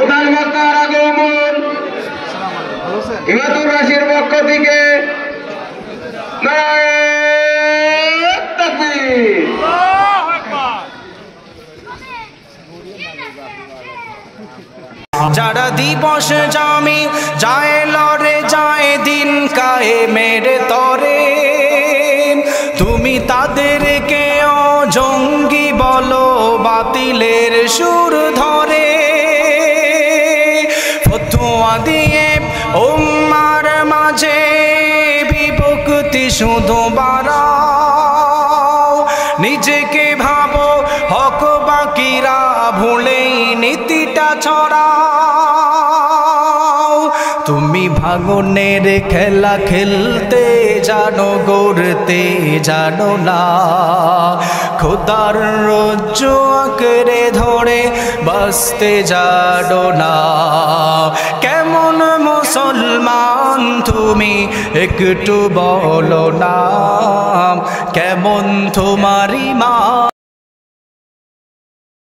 প্রধান বক্তার আগমন ইমাতুর রাশির পক্ষ থেকে যারা দিবস জামি যায় লড়ে যায় দিন কায়েমের তরে, তুমি তাদেরকে জঙ্গি বলো বাতিলের সুর ধরে। ফতোয়া দিয়ে উম্মার মাঝে বিভক্তি শুধু বাড়াও, নিজেকে ভাবো হক বাকিরা ভুলেই নীতিটা ছড়াও। তুমি ভাঙনের খেলা খেলতে জানো, গড়তে জানো না, খোদার রজ্জু আঁকড়ে ধরে বাঁচতে জানো না। কেমন মুসলমান তুমি একটু বলো না, কেমন তোমার ঈমান?